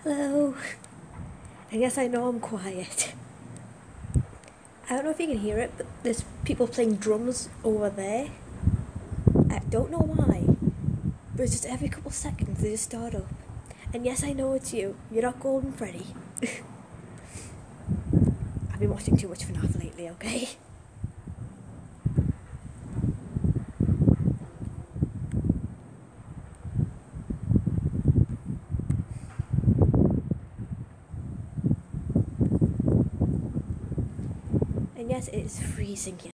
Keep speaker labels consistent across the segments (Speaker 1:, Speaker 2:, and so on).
Speaker 1: Hello. I guess I know I'm quiet. I don't know if you can hear it, but there's people playing drums over there. I don't know why, but it's just every couple seconds they just start up. And yes, I know it's you. You're not Golden Freddy. I've been watching too much FNAF lately, okay? And yes, it is freezing here.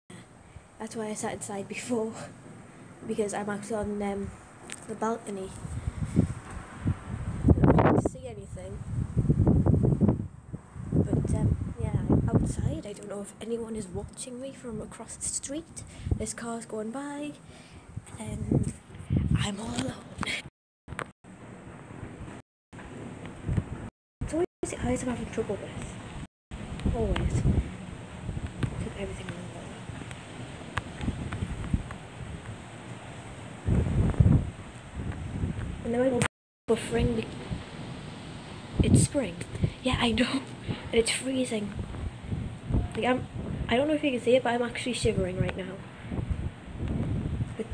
Speaker 1: That's why I sat inside before, because I'm actually on the balcony. I don't see anything. But yeah, I'm outside. I don't know if anyone is watching me from across the street. There's cars going by, and I'm all alone. It's always the eyes I'm having trouble with. Always. Took everything over. And then I go buffering. It's spring. Yeah, I know. And it's freezing. Like I don't know if you can see it, but I'm actually shivering right now. But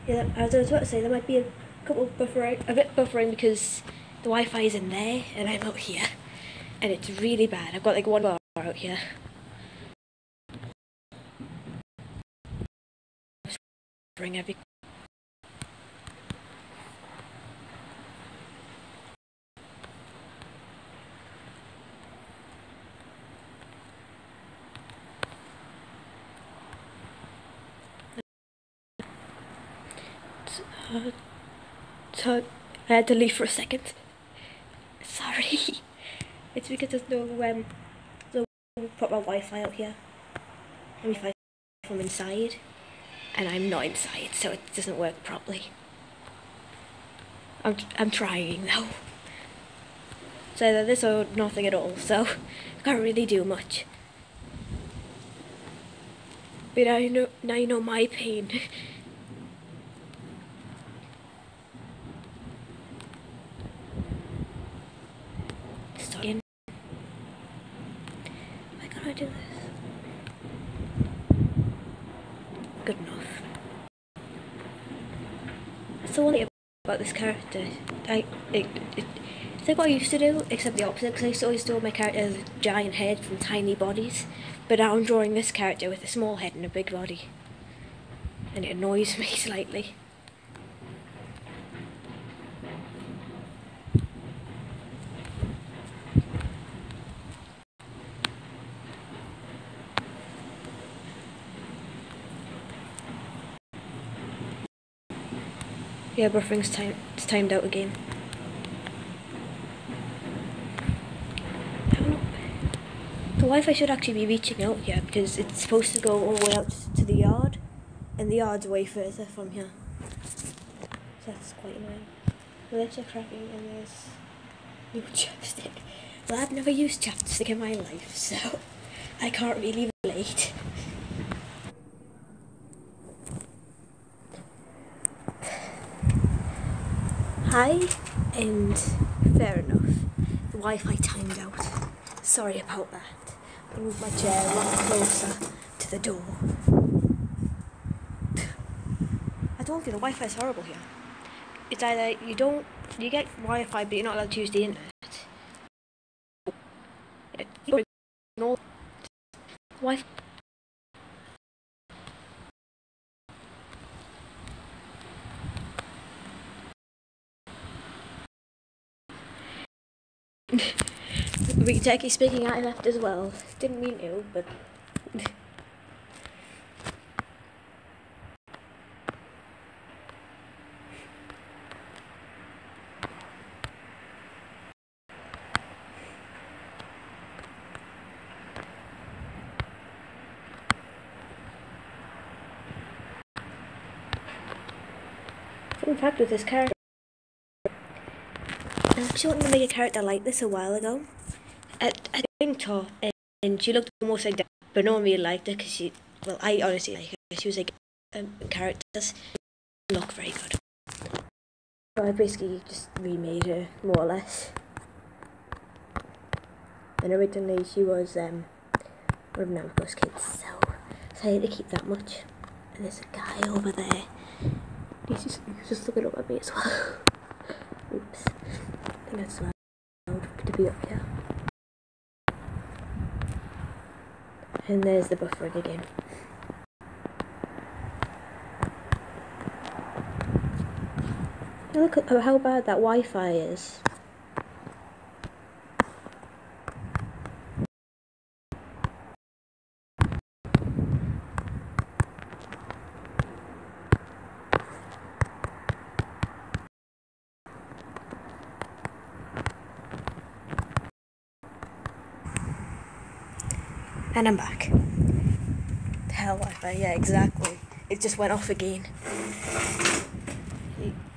Speaker 1: yeah, as I was about to say, there might be a bit buffering because the Wi-Fi is in there and I'm out here, and it's really bad. I've got like 1 bar out here. Buffering every. So I had to leave for a second. Sorry. It's because there's no proper Wi-Fi out here. Let me find from inside, and I'm not inside, so it doesn't work properly. I'm trying though. So either this or nothing at all. So I can't really do much. But now you know my pain. Why can't I do this? Good enough. That's the one thing about this character. It's like what I used to do, except the opposite, because I used to always draw my character as giant heads and tiny bodies. But now I'm drawing this character with a small head and a big body. And it annoys me slightly. Yeah, buffering's timed out again. I don't know. The Wi-Fi should actually be reaching out here because it's supposed to go all the way out to the yard, and the yard's way further from here. So that's quite annoying. The lips are cracking and there's no chapstick. Well, I've never used chapstick in my life, so I can't really relate. Hi, and fair enough. The Wi-Fi timed out. Sorry about that. I'll move my chair a lot closer to the door. I told you the Wi-Fi is horrible here. It's either you get Wi-Fi but you're not allowed to use the internet. Wi-Fi. Technically speaking, I left as well. Didn't mean to, but... Fun fact with this character, I actually wanted to make a character like this a while ago. I think her, and she looked almost like that, but no one really liked her because she, well, I honestly like her. She was like, characters didn't look very good. So I basically just remade her, more or less. And originally she was one of Namco's kids, so I had to keep that much. And there's a guy over there. He's just looking up at me as well. Oops. I think that's loud to be up here. And there's the buffering again. Look at how bad that Wi-Fi is. And I'm back. Hell Wi-Fi, yeah, exactly. It just went off again.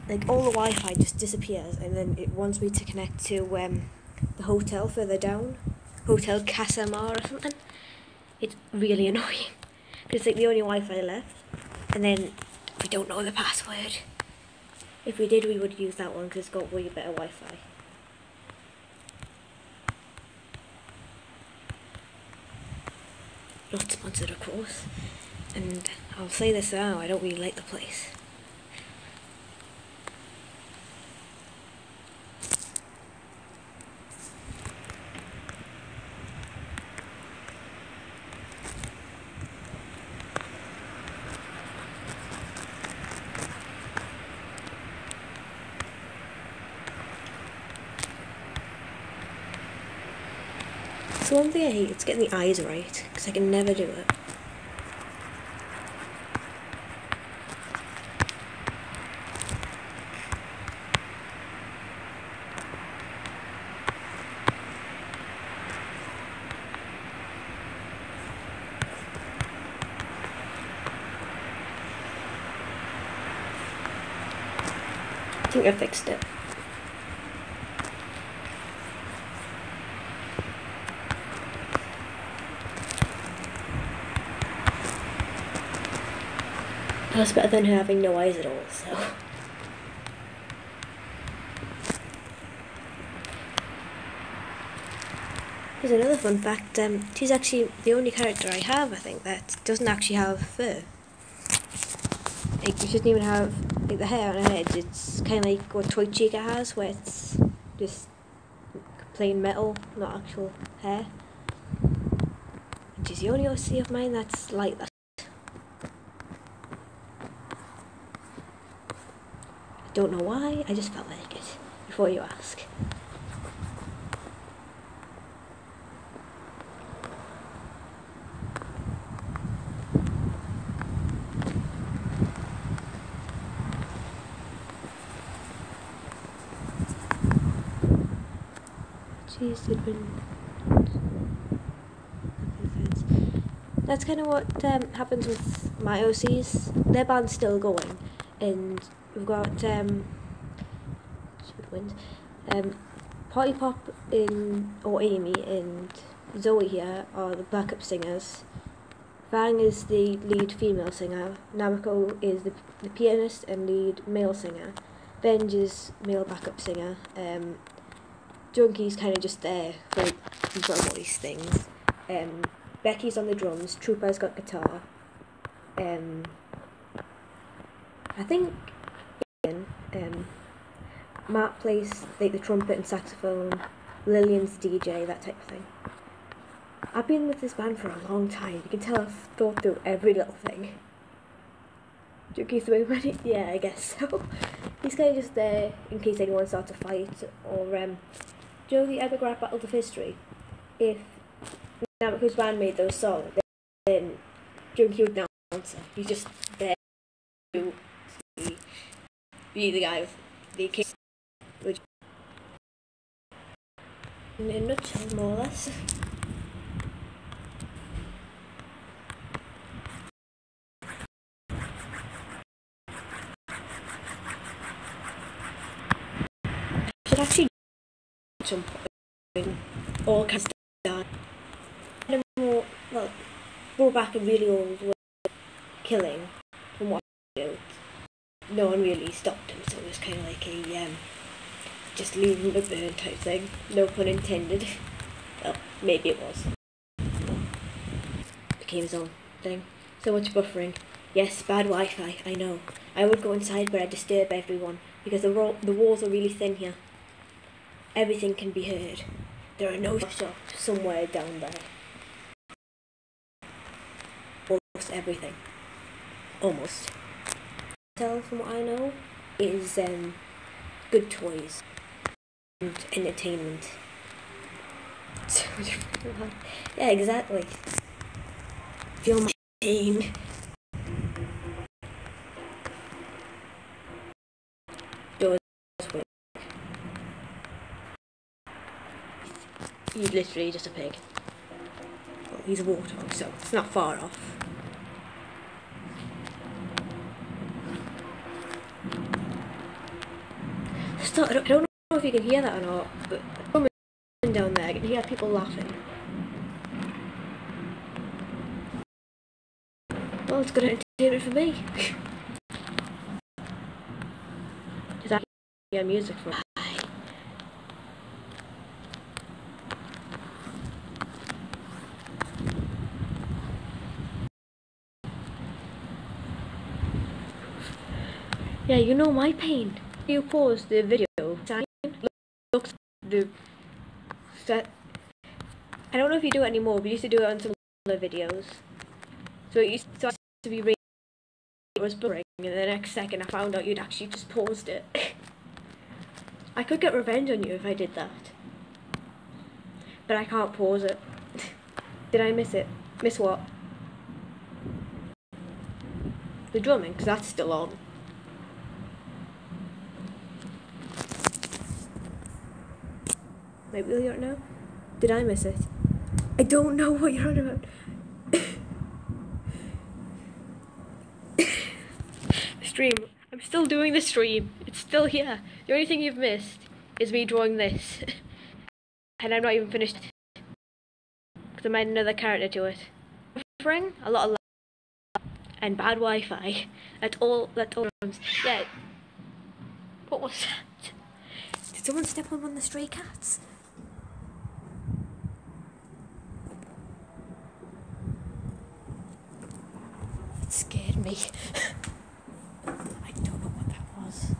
Speaker 1: Like all the Wi-Fi just disappears, and then it wants me to connect to the hotel further down, Hotel Casamar or something. It's really annoying. It's like the only Wi-Fi left, and then we don't know the password. If we did, we would use that one because it's got way better Wi-Fi. Not sponsored, of course. And I'll say this now, I don't really like the place. So one thing I hate is getting the eyes right, because I can never do it. I think I fixed it. That's better than having no eyes at all, so... Here's another fun fact, she's actually the only character I have, I think, that doesn't actually have fur. Like, she doesn't even have, like, the hair on her head. It's kind of like what Toy Chica has, where it's just plain metal, not actual hair. And she's the only OC of mine that's like that. Don't know why, I just felt like it, before you ask. Jeez, it been... That's kind of what happens with my OCs. Their band's still going, and we've got stupid wins. Party Pop or Amy and Zoe here are the backup singers. Fang is the lead female singer. Namiko is the pianist and lead male singer. Benj is male backup singer. Junkie's kind of just there for you've got all these things. Becky's on the drums. Trooper's got guitar. I think Matt plays like the trumpet and saxophone. Lillian's the DJ, that type of thing. I've been with this band for a long time. You can tell I've thought through every little thing. Junkie through money? Yeah, I guess so. He's kind of just there in case anyone starts a fight, or do you know the epic rap Battle of History? if whose band made those songs, then Jung Hyuk announcer, he's just there to be the guy with the kids, which in a nutshell, more or less. I should actually do some point all kinds of stuff. More, well, brought back a really old way of killing from what I do. No one really stopped him, so it was kind of like a just leave him to burn type thing. No pun intended. Well, maybe it was. Became his own thing. So much buffering. Yes, bad Wi-Fi, I know. I would go inside but I disturb everyone, because the walls are really thin here. Everything can be heard. There are no shops somewhere down there. Almost everything. Almost. Tell from what I know is good toys and entertainment. Yeah, exactly. Feel my pain. Doors work. He's literally just a pig. Well, he's a warthog, so it's not far off. I don't know if you can hear that or not, but down there, I can hear people laughing. Well, it's good entertainment for me. Is that your music for? Yeah, you know my pain. You pause the video. Looks the set. I don't know if you do it anymore, but you used to do it on some other videos. So it used to be really, it was blurring, and the next second I found out you'd actually just paused it. I could get revenge on you if I did that. But I can't pause it. Did I miss it? Miss what? The drumming, because that's still on. Maybe you don't know? Did I miss it? I don't know what you're on about. Stream. I'm still doing the stream. It's still here. The only thing you've missed is me drawing this. And I'm not even finished. Because I made another character to it. Buffering, a lot of lag, and bad Wi-Fi. That's all. Yeah. What was that? Did someone step on one of the stray cats? It scared me. I don't know what that was.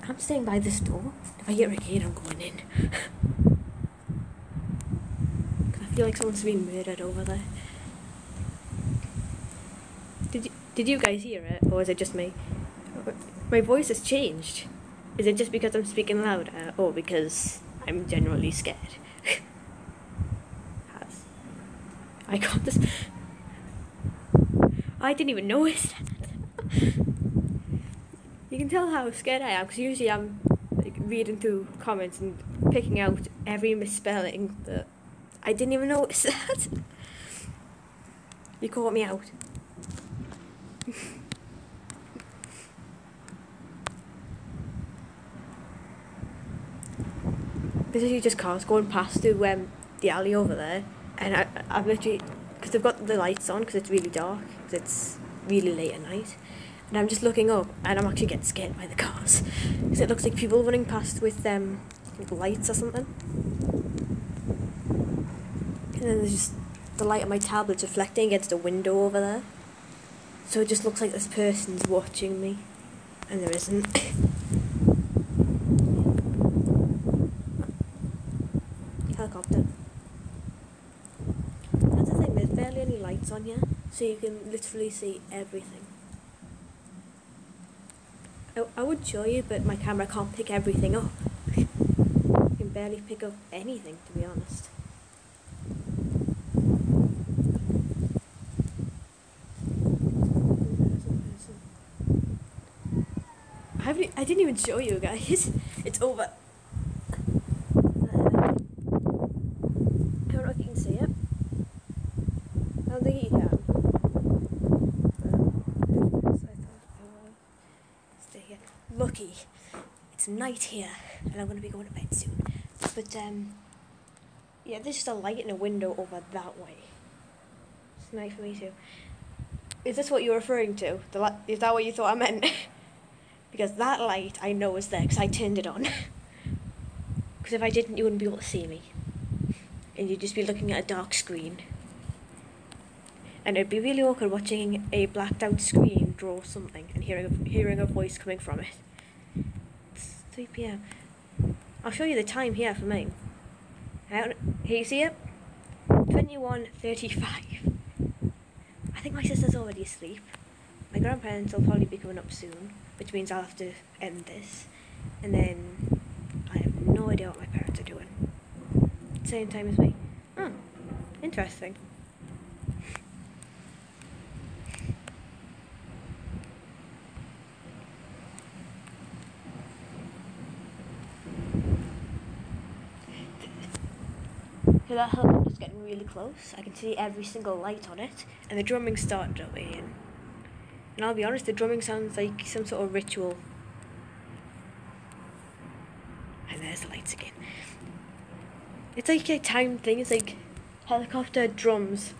Speaker 1: I'm staying by this door. If I hear a kid, I'm going in. I feel like someone's being murdered over there. Did you guys hear it, or is it just me? My voice has changed. Is it just because I'm speaking louder, or because I'm generally scared? I got this. I didn't even notice that. You can tell how scared I am, because usually I'm like reading through comments and picking out every misspelling, but I didn't even notice that. You caught me out. This is just cars going past through the alley over there, and I've literally, because they've got the lights on because it's really dark, because it's really late at night, and I'm just looking up and I'm actually getting scared by the cars, because it looks like people running past with lights or something, and then there's just the light on my tablet's reflecting against a window over there, so it just looks like this person's watching me, and there isn't. Helicopter. That's the thing, there's barely any lights on here, so you can literally see everything. I would show you, but my camera can't pick everything up. You can barely pick up anything, to be honest. I didn't even show you guys. It's over. I don't know if you can see it. I don't think you can. Stay here. Lucky. It's night here, and I'm going to be going to bed soon. But, yeah, there's just a light in a window over that way. It's night for me too. Is this what you're referring to? Is that what you thought I meant? Because that light I know is there because I turned it on. Because if I didn't, you wouldn't be able to see me. And you'd just be looking at a dark screen. And it'd be really awkward watching a blacked out screen draw something and hearing a voice coming from it. It's 3 p.m. I'll show you the time here for me. Here you see it? 21:35. I think my sister's already asleep. My grandparents will probably be coming up soon, which means I'll have to end this. And then I have no idea what my parents are doing. Same time as me. Oh, interesting. So that helicopter's getting really close. I can see every single light on it, and the drumming started over here. And I'll be honest, the drumming sounds like some sort of ritual. And there's the lights again. It's like a time thing. It's like helicopter, drums,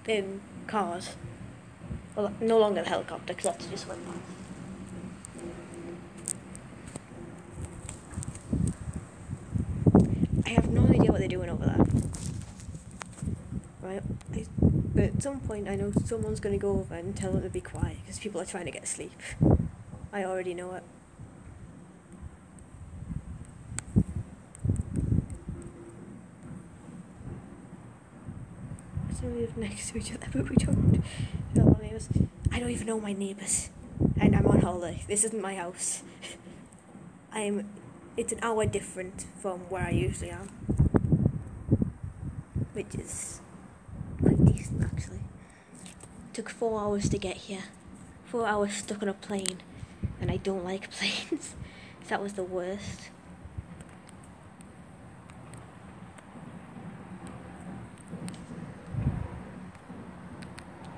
Speaker 1: then cars. Well, no longer the helicopter, because that's just went past. I have no idea what they're doing over there. Right? But at some point I know someone's going to go over and tell them to be quiet, because people are trying to get asleep. I already know it. So we live next to each other, but we don't know our neighbours. I don't even know my neighbours. And I'm on holiday. This isn't my house. It's an hour different from where I usually am. Which is quite decent, actually. Took 4 hours to get here. 4 hours stuck on a plane. And I don't like planes. That was the worst.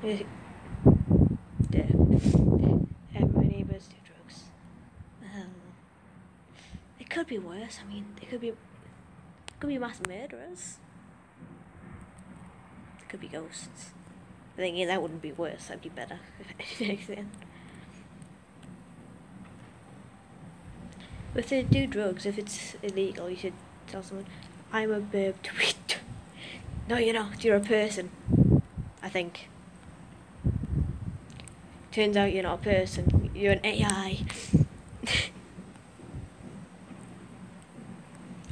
Speaker 1: My neighbours do drugs. It could be worse. I mean, it could be mass murderers. It could be ghosts. I think that wouldn't be worse. That'd be better. If anything. But if they do drugs, if it's illegal, you should tell someone, I'm a burb tweet. No, you're not. You're a person. I think. Turns out you're not a person. You're an AI.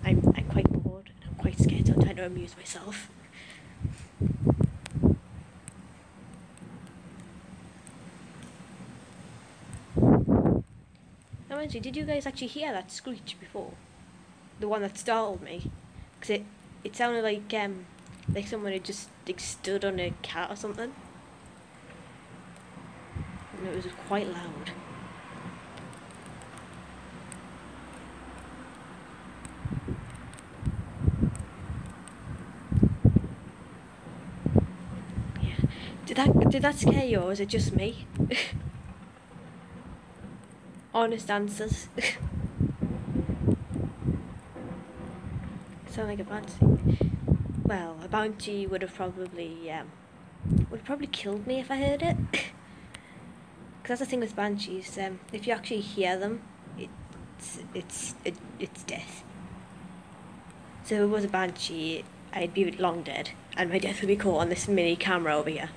Speaker 1: I'm quite bored and I'm quite scared, so I'm trying to amuse myself. Now, actually, did you guys actually hear that screech before? The one that startled me, because it sounded like someone had just stood on a cat or something. And it was quite loud. Yeah. Did that scare you, or was it just me? Honest answers. Sound like a banshee. Well, a banshee would have probably killed me if I heard it. Because that's the thing with banshees. If you actually hear them, it's death. So if it was a banshee, I'd be long dead, and my death would be caught on this mini camera over here.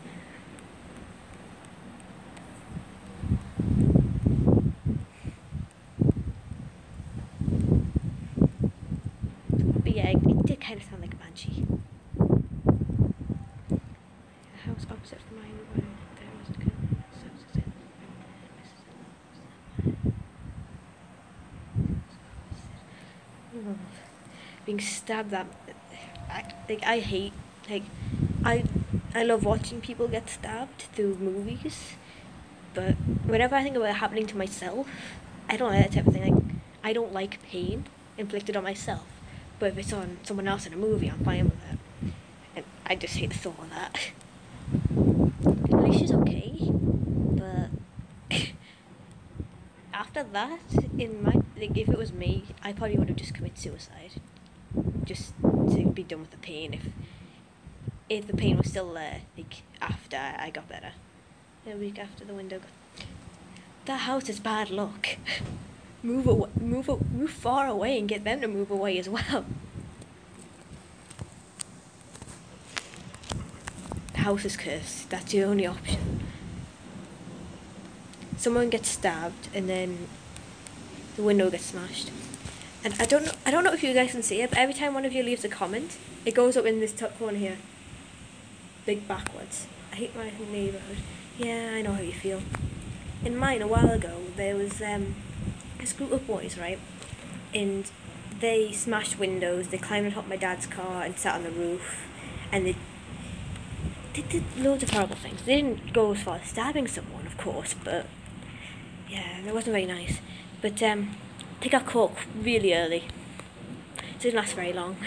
Speaker 1: But yeah, it did kind of sound like a banshee. The house opposite from mine, where there was a being being stabbed, I hate, like, I love watching people get stabbed through movies, but whenever I think about it happening to myself, I don't like that type of thing. Like, I don't like pain inflicted on myself, but if it's on someone else in a movie, I'm fine with it. And I just hate the thought of that. At least she's okay, but after that, if it was me, I probably would have just committed suicide, just to be done with the pain. If the pain was still there, like, after I got better, a week after the window got. That house is bad luck. Move far away and get them to move away as well. The house is cursed. That's the only option. Someone gets stabbed and then the window gets smashed. And I don't know if you guys can see it, but every time one of you leaves a comment, it goes up in this top corner here. Big backwards. I hate my neighbourhood. Yeah, I know how you feel. In mine, a while ago, there was this group of boys, right? And they smashed windows, they climbed on top of my dad's car and sat on the roof, and they did loads of horrible things. They didn't go as far as stabbing someone, of course, but yeah, it wasn't very nice. But they got caught really early. It didn't last very long.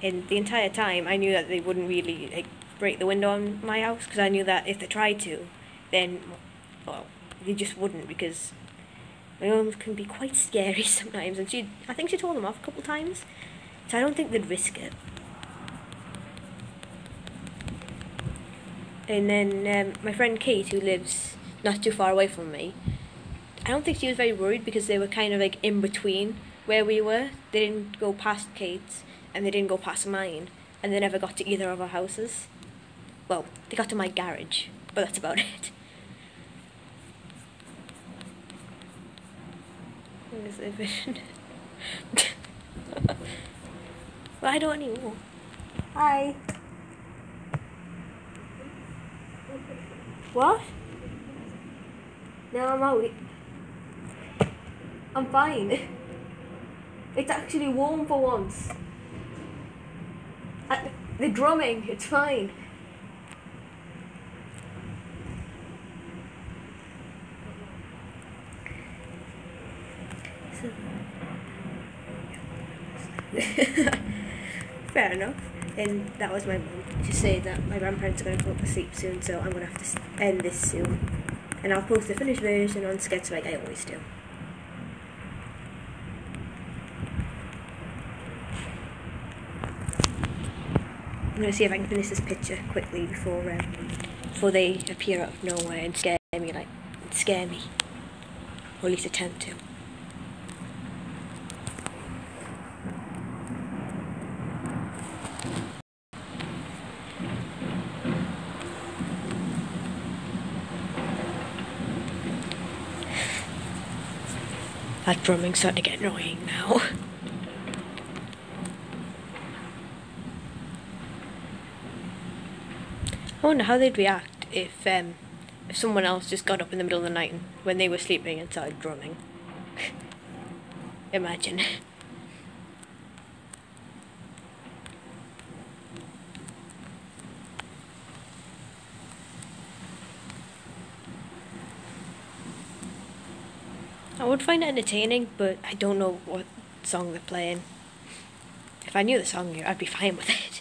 Speaker 1: And the entire time, I knew that they wouldn't really, like, break the window on my house, because I knew that if they tried to, then, well, they just wouldn't, because my mum can be quite scary sometimes, and I think she told them off a couple times, so I don't think they'd risk it. And then my friend Kate, who lives not too far away from me, I don't think she was very worried, because they were kind of like in between where we were. They didn't go past Kate's, and they didn't go past mine, and they never got to either of our houses. Well, they got to my garage, but that's about it. Where's the vision? Well, I don't anymore. Hi. What? No, I'm out. I'm fine. It's actually warm for once. The drumming, it's fine. Fair enough. And that was my mum. She said that my grandparents are going to go to sleep soon, so I'm going to have to end this soon. And I'll post the finished version on Sketch like I always do. I'm going to see if I can finish this picture quickly before they appear out of nowhere and scare me, or at least attempt to. That drumming's starting to get annoying now. I wonder how they'd react if someone else just got up in the middle of the night when they were sleeping and started drumming. Imagine. I would find it entertaining, but I don't know what song they're playing. If I knew the song here, I'd be fine with it.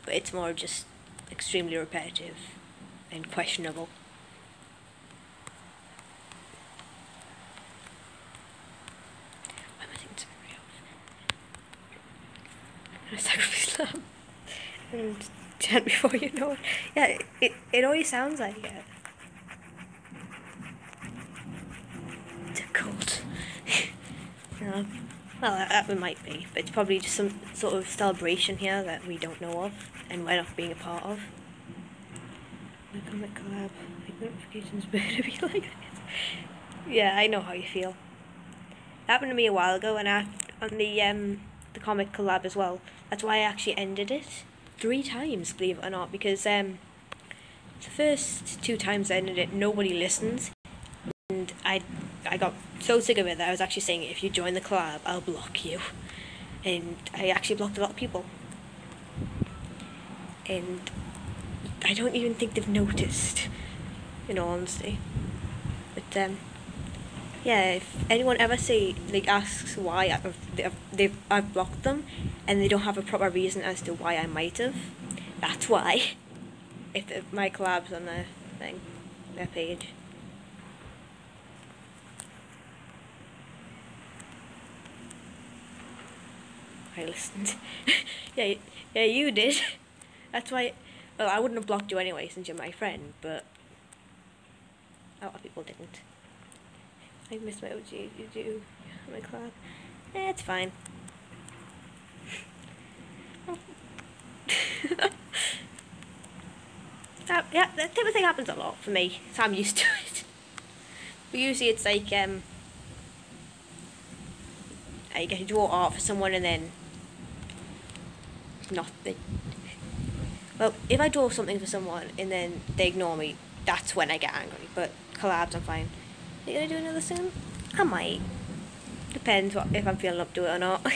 Speaker 1: But it's more just extremely repetitive and questionable. Why am I thinking it's very off? I'm gonna sacrifice lamb and chant before you know it. Yeah, it always sounds like it. It's a cult. Yeah. Well, that might be, but it's probably just some sort of celebration here that we don't know of, and we're not being a part of. My comic collab, like notifications better be like this. Yeah, I know how you feel. That happened to me a while ago, and on the comic collab as well. That's why I actually ended it 3 times, believe it or not, because the first 2 times I ended it, nobody listens, and I I got so sick of it that I was actually saying, if you join the collab, I'll block you. And I actually blocked a lot of people. And I don't even think they've noticed, in all honesty. But yeah, if anyone ever asks why I've blocked them, and they don't have a proper reason as to why I might have, that's why. If my collab's on their thing, their page. I listened. yeah, you did. That's why. Well, I wouldn't have blocked you anyway since you're my friend, but a lot of people didn't. I miss my OG. You do my collab. It's fine. Yeah, that type of thing happens a lot for me, so I'm used to it. But usually it's like I get to draw art for someone and then nothing. Well, if I draw something for someone and then they ignore me, that's when I get angry. But collabs, I'm fine. Are you gonna do another soon? I might. Depends if I'm feeling up to it or not.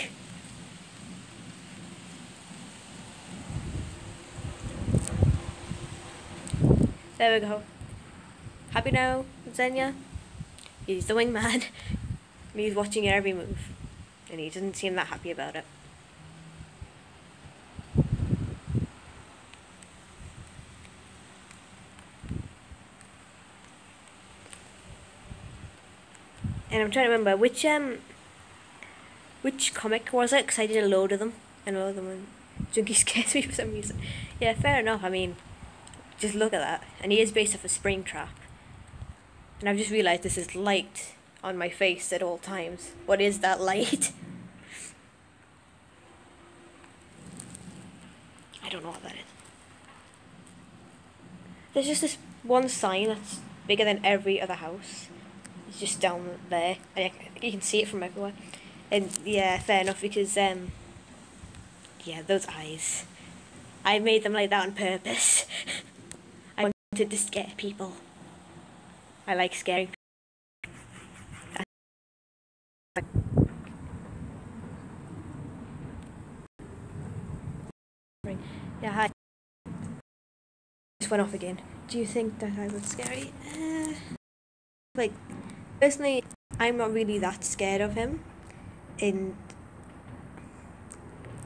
Speaker 1: There we go. Happy now, Xenia? He's the wingman. And he's watching your every move. And he doesn't seem that happy about it. And I'm trying to remember which comic was it? Because I did a load of them. And all of them and Junkie scares me for some reason. Yeah, fair enough. I mean, just look at that. And he is based off a Springtrap. And I've just realised this is light on my face at all times. What is that light? I don't know what that is. There's just this one sign that's bigger than every other house. It's just down there. And you can see it from everywhere. And yeah, fair enough, because yeah, those eyes. I made them like that on purpose. I wanted to scare people. I like scaring people. Yeah, hi. Just went off again. Do you think that I was scary? Like, personally, I'm not really that scared of him. And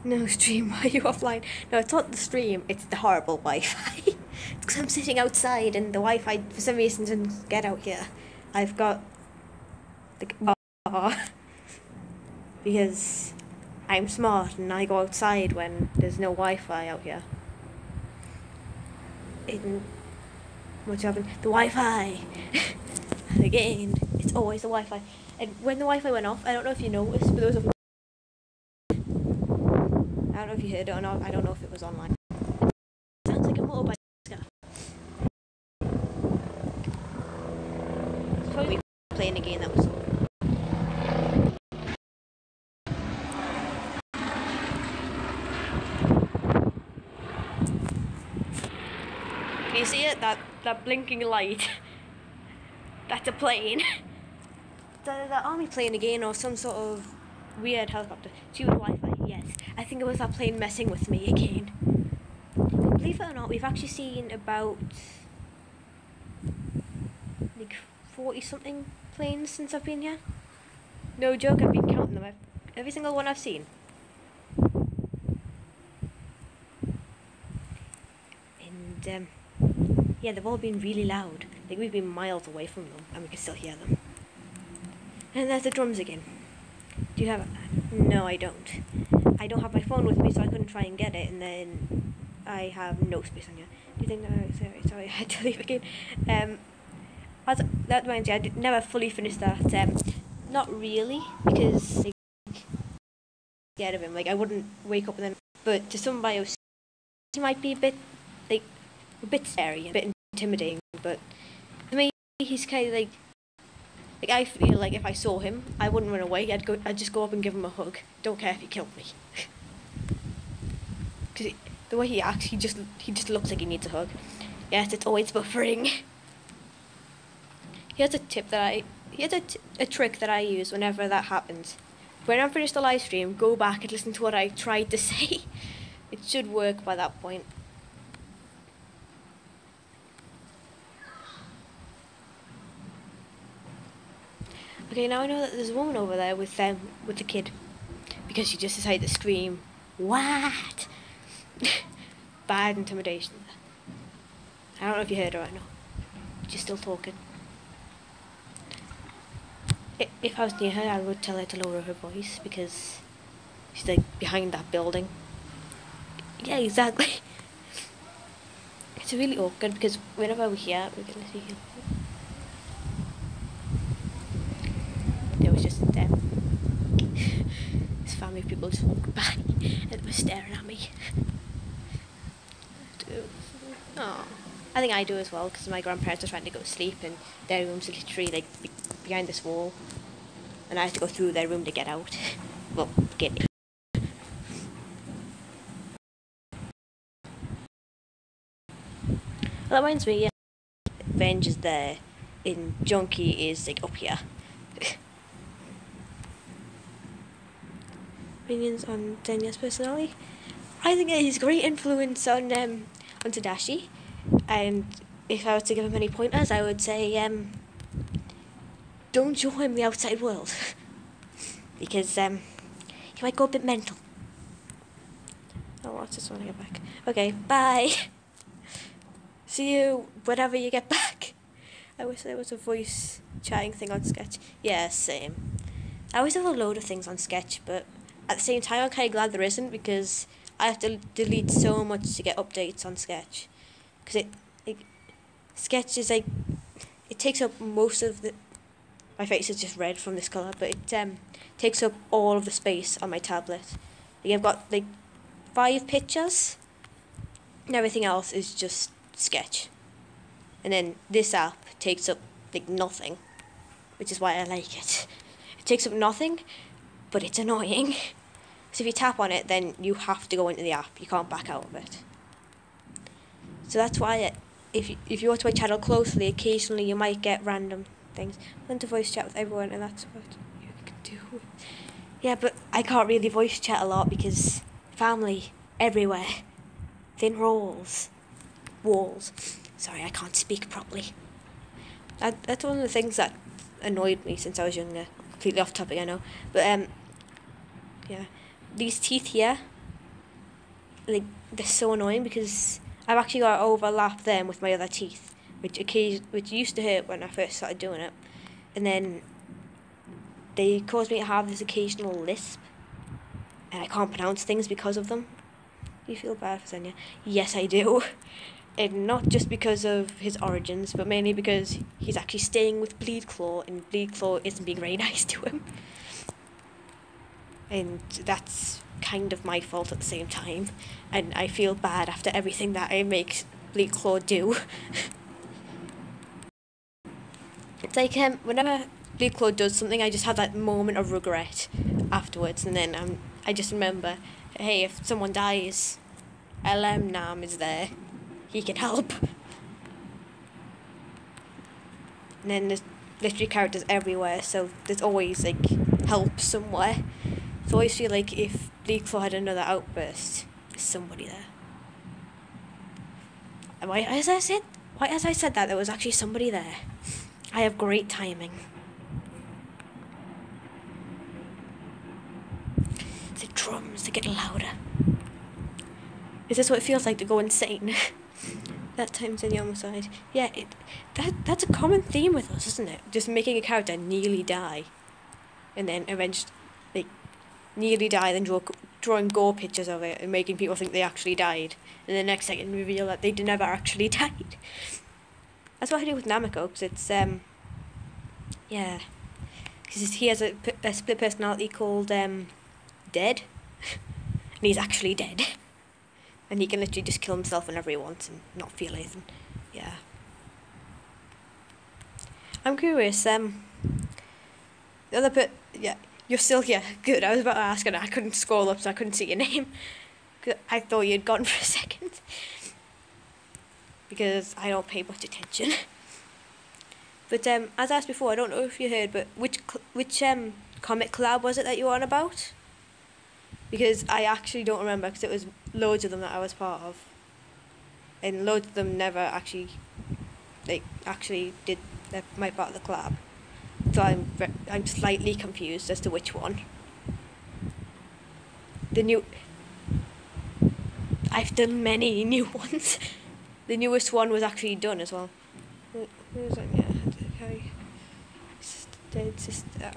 Speaker 1: no, stream, why are you offline? No, it's not the stream, it's the horrible Wi-Fi. It's because I'm sitting outside and the Wi-Fi, for some reason, doesn't get out here. I've got the bar because I'm smart and I go outside when there's no Wi-Fi out here. What's happened? The Wi-Fi! Again, it's always the Wi-Fi. And when the Wi-Fi went off, I don't know if you noticed, but there was a... I don't know if you heard it or not, I don't know if it was online. Sounds like a motorbike. It's probably playing again, that was all. Can you see it? That blinking light? That's a plane. The army plane again, or some sort of weird helicopter. Stupid Wi-Fi, yes. I think it was that plane messing with me again. Believe it or not, we've actually seen about like 40-something planes since I've been here. No joke, I've been counting them. Every single one I've seen. And yeah, they've all been really loud. Like, we've been miles away from them, and we can still hear them. And there's the drums again. Do you have it? No, I don't. I don't have my phone with me, so I couldn't try and get it, and then I have no space on here. Do you think that... Sorry, I had to leave again. That reminds me, I never fully finished that. Not really, because like, scared of him. Like, I wouldn't wake up and then... But to somebody else, he might be a bit scary, a bit intimidating, but to me, he's kind of like I feel like if I saw him, I wouldn't run away. I'd just go up and give him a hug. Don't care if he killed me. Because the way he acts, he just looks like he needs a hug. Yes, it's always buffering. Here's a tip that here's a trick that I use whenever that happens. When I'm finished the live stream, go back and listen to what I tried to say. It should work by that point. Okay, now I know that there's a woman over there with the kid, because she just decided to scream, "What?" Bad intimidation. I don't know if you heard her or not. She's still talking. If I was near her, I would tell her to lower her voice, because she's like behind that building. Yeah, exactly. It's really awkward because whenever we're here, we're gonna see him. There was just this family of people just walked by and were staring at me. Oh, I think I do as well, because my grandparents are trying to go to sleep and their rooms are literally like behind this wall, and I have to go through their room to get out. Well, get in. Well, that reminds me, yeah, Venge is there, and Junkie is like up here. Opinions on Denya's personality? I think he's a great influence on Tadashi, and if I was to give him any pointers, I would say don't show him the outside world, because he might go a bit mental. Oh, I just want to get back. Okay, bye. See you whenever you get back. I wish there was a voice chatting thing on Sketch. Yeah, same. I always have a load of things on Sketch, but at the same time, I'm kind of glad there isn't, because I have to delete so much to get updates on Sketch. Because Sketch is like, it takes up most of the. My face is just red from this colour, but it takes up all of the space on my tablet. Like, I've got like 5 pictures, and everything else is just Sketch. And then this app takes up like nothing, which is why I like it. It takes up nothing, but it's annoying. So if you tap on it, then you have to go into the app. You can't back out of it. So that's why if you watch my channel closely, occasionally you might get random things. Learn to voice chat with everyone, and that's what you can do. Yeah, but I can't really voice chat a lot because family everywhere. Thin walls. Sorry, I can't speak properly. That's one of the things that annoyed me since I was younger. Completely off topic, I know. But yeah, these teeth here, like, they're so annoying because I've actually got to overlap them with my other teeth, which used to hurt when I first started doing it, and then they caused me to have this occasional lisp, and I can't pronounce things because of them. Do you feel bad for Zenya? Yes, I do. And not just because of his origins, but mainly because he's actually staying with Bleedclaw, and Bleedclaw isn't being very nice to him. And that's kind of my fault at the same time. And I feel bad after everything that I make Bleedclaw do. It's like whenever Bleedclaw does something, I just have that moment of regret afterwards, and then I just remember, hey, if someone dies, Nam is there. He can help. And then there's literally characters everywhere, so there's always like help somewhere. So I always feel like if Bleedclaw had another outburst, there's somebody there. And why as I said that, there was actually somebody there. I have great timing. The drums, they get louder. Is this what it feels like to go insane? That time's in the homicide. Yeah, that's a common theme with us, isn't it? Just making a character nearly die, and then eventually, like, nearly die, then drawing gore pictures of it and making people think they actually died, and the next second reveal that they never actually died. That's what I do with Namiko, because it's yeah, because he has a split personality called Dead, and he's actually dead. And he can literally just kill himself whenever he wants and not feel anything. Yeah. I'm curious, the other bit, yeah, you're still here. Good, I was about to ask and I couldn't scroll up so I couldn't see your name. I thought you'd gone for a second. Because I don't pay much attention. But as I asked before, I don't know if you heard, but which comic collab was it that you were on about? Because I actually don't remember, because it was loads of them that I was part of, and loads of them never actually did my part of the collab. So I'm slightly confused as to which one. I've done many new ones. The newest one was actually done as well. Who's on? Yeah, okay. Dead sister.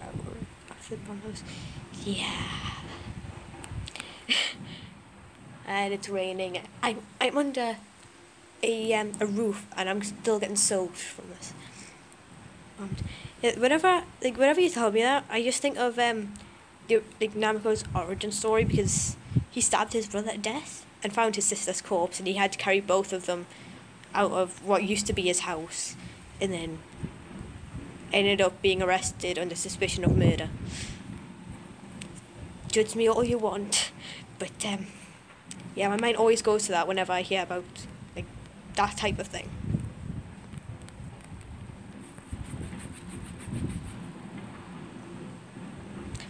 Speaker 1: Yeah. And it's raining. I'm under a roof, and I'm still getting soaked from this. Whenever you tell me that, I just think of Nameko's origin story, because he stabbed his brother to death and found his sister's corpse, and he had to carry both of them out of what used to be his house, and then ended up being arrested under suspicion of murder. Judge me all you want, but yeah, my mind always goes to that whenever I hear about that type of thing.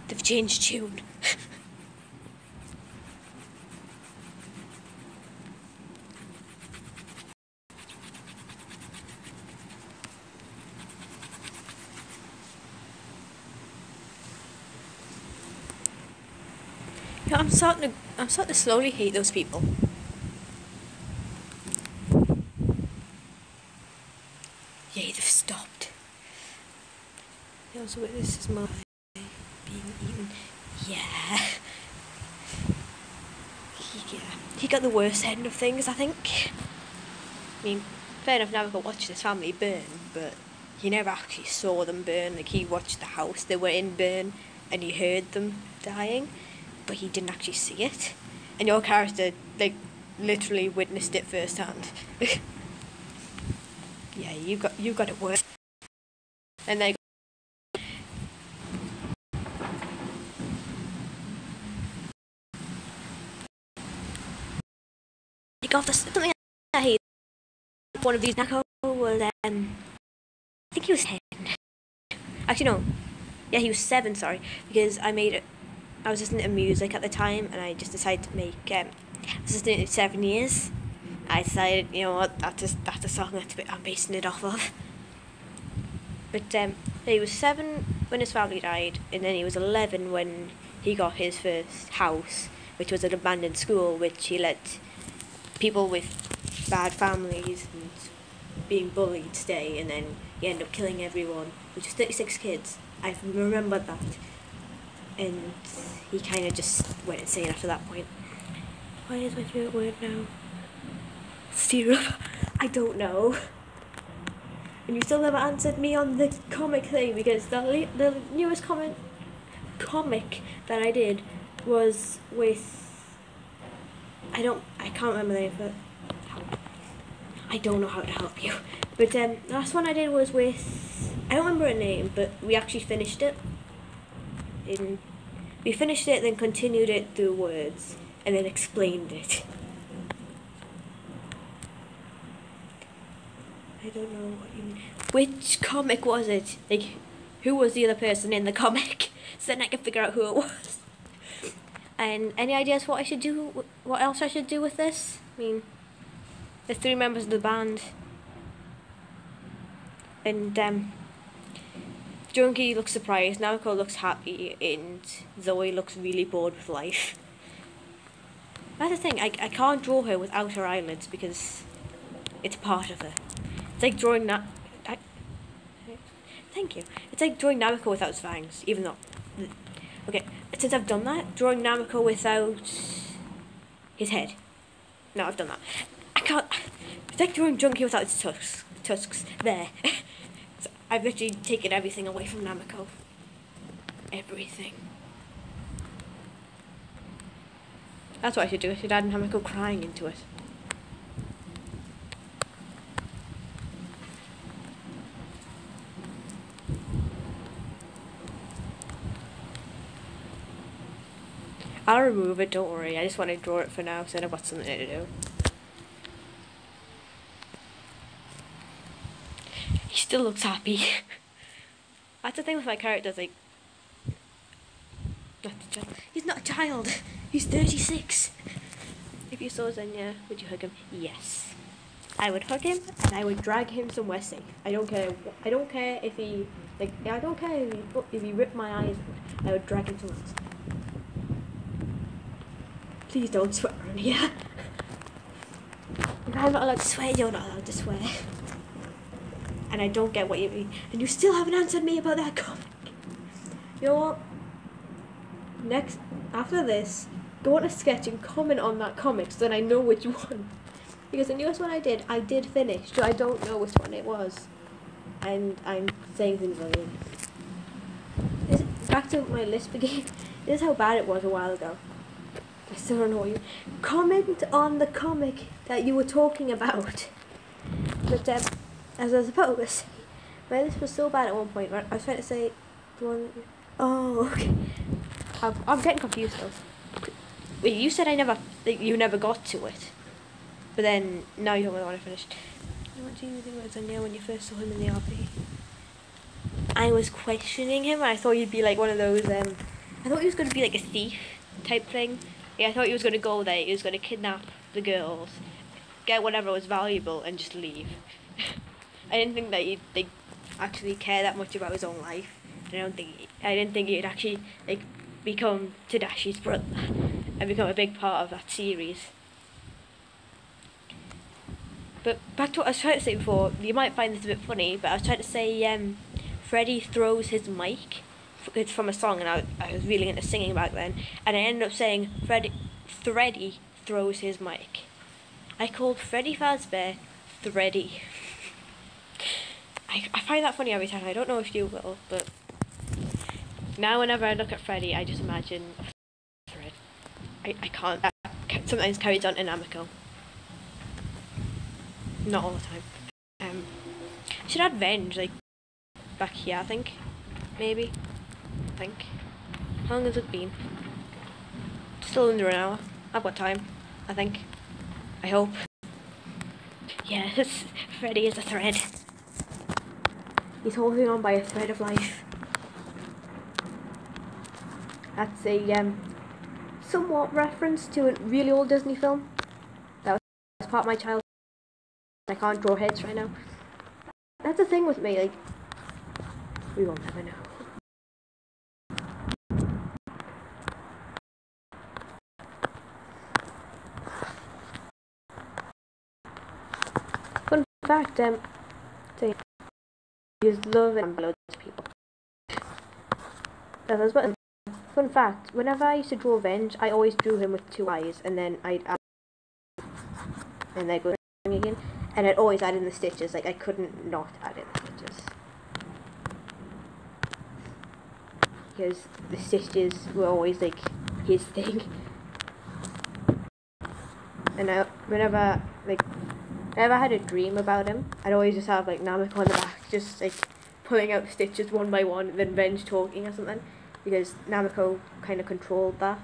Speaker 1: They've changed tune. Yeah, I'm starting to slowly hate those people. Yay, they've stopped. Yeah, so this is my being eaten. Yeah. He got the worst end of things, I think. I mean, fair enough, never got to watch his family burn, but he never actually saw them burn. He watched the house they were in burn, and he heard them dying, but he didn't actually see it. And your character, literally witnessed it firsthand. Yeah, you got it worse. And they got this something I hate. One of these Nako was I think he was 10. Actually no. Yeah, he was 7, sorry. Because I was listening to music at the time, and I just decided to make I was listening to 7 years. I decided, you know what, that's a song I'm basing it off of. But he was 7 when his family died, and then he was 11 when he got his first house, which was an abandoned school, which he let people with bad families and being bullied stay, and then he ended up killing everyone, which was 36 kids. I remember that. And he kind of just went insane after that point. What is my favourite word now? Syrup? I don't know. And you still never answered me on the comic thing, because the newest comic that I did was with... I can't remember the name of it. I don't know how to help you. But the last one I did was with... I don't remember her name, but we actually finished it. We finished it, then continued it through words, and then explained it. I don't know what you mean. Which comic was it? Who was the other person in the comic? So then I can figure out who it was. And any ideas what else I should do with this? I mean, there's 3 members of the band. And Junkie looks surprised, Naoko looks happy, and Zoe looks really bored with life. That's the thing, I can't draw her without her eyelids, because it's part of her. It's like drawing Thank you. It's like drawing Namiko without his fangs, even though... Okay, since I've done that, drawing Namiko without his head. No, I've done that. I can't... It's like drawing Junkie without his tusks. There. So I've literally taken everything away from Namiko. Everything. That's what I should do. I should add Namiko crying into it. I'll remove it, don't worry. I just want to draw it for now, so then I've got something to do. still looks happy. That's the thing with my characters, like, he's not a child. He's 36. If you saw Xenia, would you hug him? Yes. I would hug him and I would drag him somewhere safe. I don't care. I don't care if he I don't care if he ripped my eyes out. I would drag him somewhere else. Please don't swear on here. If I'm not allowed to swear, you're not allowed to swear. And I don't get what you mean. And you still haven't answered me about that comic. You know what? Next, after this, go on a sketch and comment on that comic so then I know which one. Because the newest one I did finish, so I don't know which one it was. And I'm saying things like this. Back to my list again. This is how bad it was a while ago. I still don't know what you... Comment on the comic that you were talking about. But as I was about to say, my list was so bad at one point, right? I was trying to say the one... Oh, okay. I'm getting confused though. Wait, you said you never got to it. But then, now you don't really want to finish. What do you think about Xenia when you first saw him in the RP? I was questioning him. I thought he'd be like one of those, I thought he was going to be like a thief type thing. Yeah, I thought he was going to go there, he was going to kidnap the girls, get whatever was valuable, and just leave. I didn't think that he'd actually care that much about his own life. I didn't think he'd actually become Tadashi's brother and become a big part of that series. But back to what I was trying to say before, you might find this a bit funny, but I was trying to say Freddy throws his mic. It's from a song, and I was really into singing back then, and I ended up saying Freddy throws his mic. I called Freddy Fazbear Thready. I find that funny every time. I don't know if you will, but now whenever I look at Freddy, I just imagine a thread. I can't. That sometimes carries on in Namiko. Not all the time. Should add Venge back here. I think, maybe. How long has it been? Still under an hour. I've got time. I think. I hope. Yes, Freddy is a thread. He's holding on by a thread of life. That's a somewhat reference to a really old Disney film. That was part of my childhood. I can't draw heads right now. That's the thing with me, we won't ever know. Fun fact, you love and loads of people. Fun fact, whenever I used to draw Venge, I always drew him with two eyes, and then I'd add, and then go again, and I'd always add in the stitches. I couldn't not add in the stitches because the stitches were always his thing. And whenever I had a dream about him, I'd always just have Namiko on the back, just pulling out stitches one by one, and then Venge talking or something, because Namiko kind of controlled that.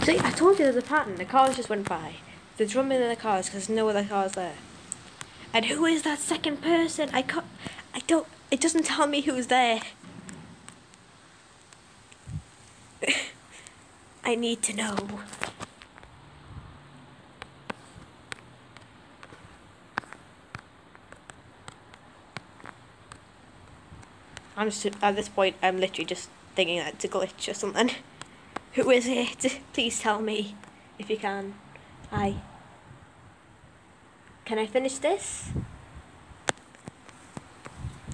Speaker 1: See, I told you there's a pattern. The cars just went by. The drumming in the cars because no other cars there. And who is that second person? It doesn't tell me who's there. I need to know. At this point, I'm literally just thinking that it's a glitch or something. Who is it? Please tell me, if you can. Hi. Can I finish this?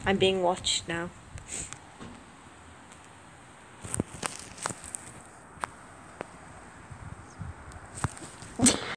Speaker 1: I'm being watched now.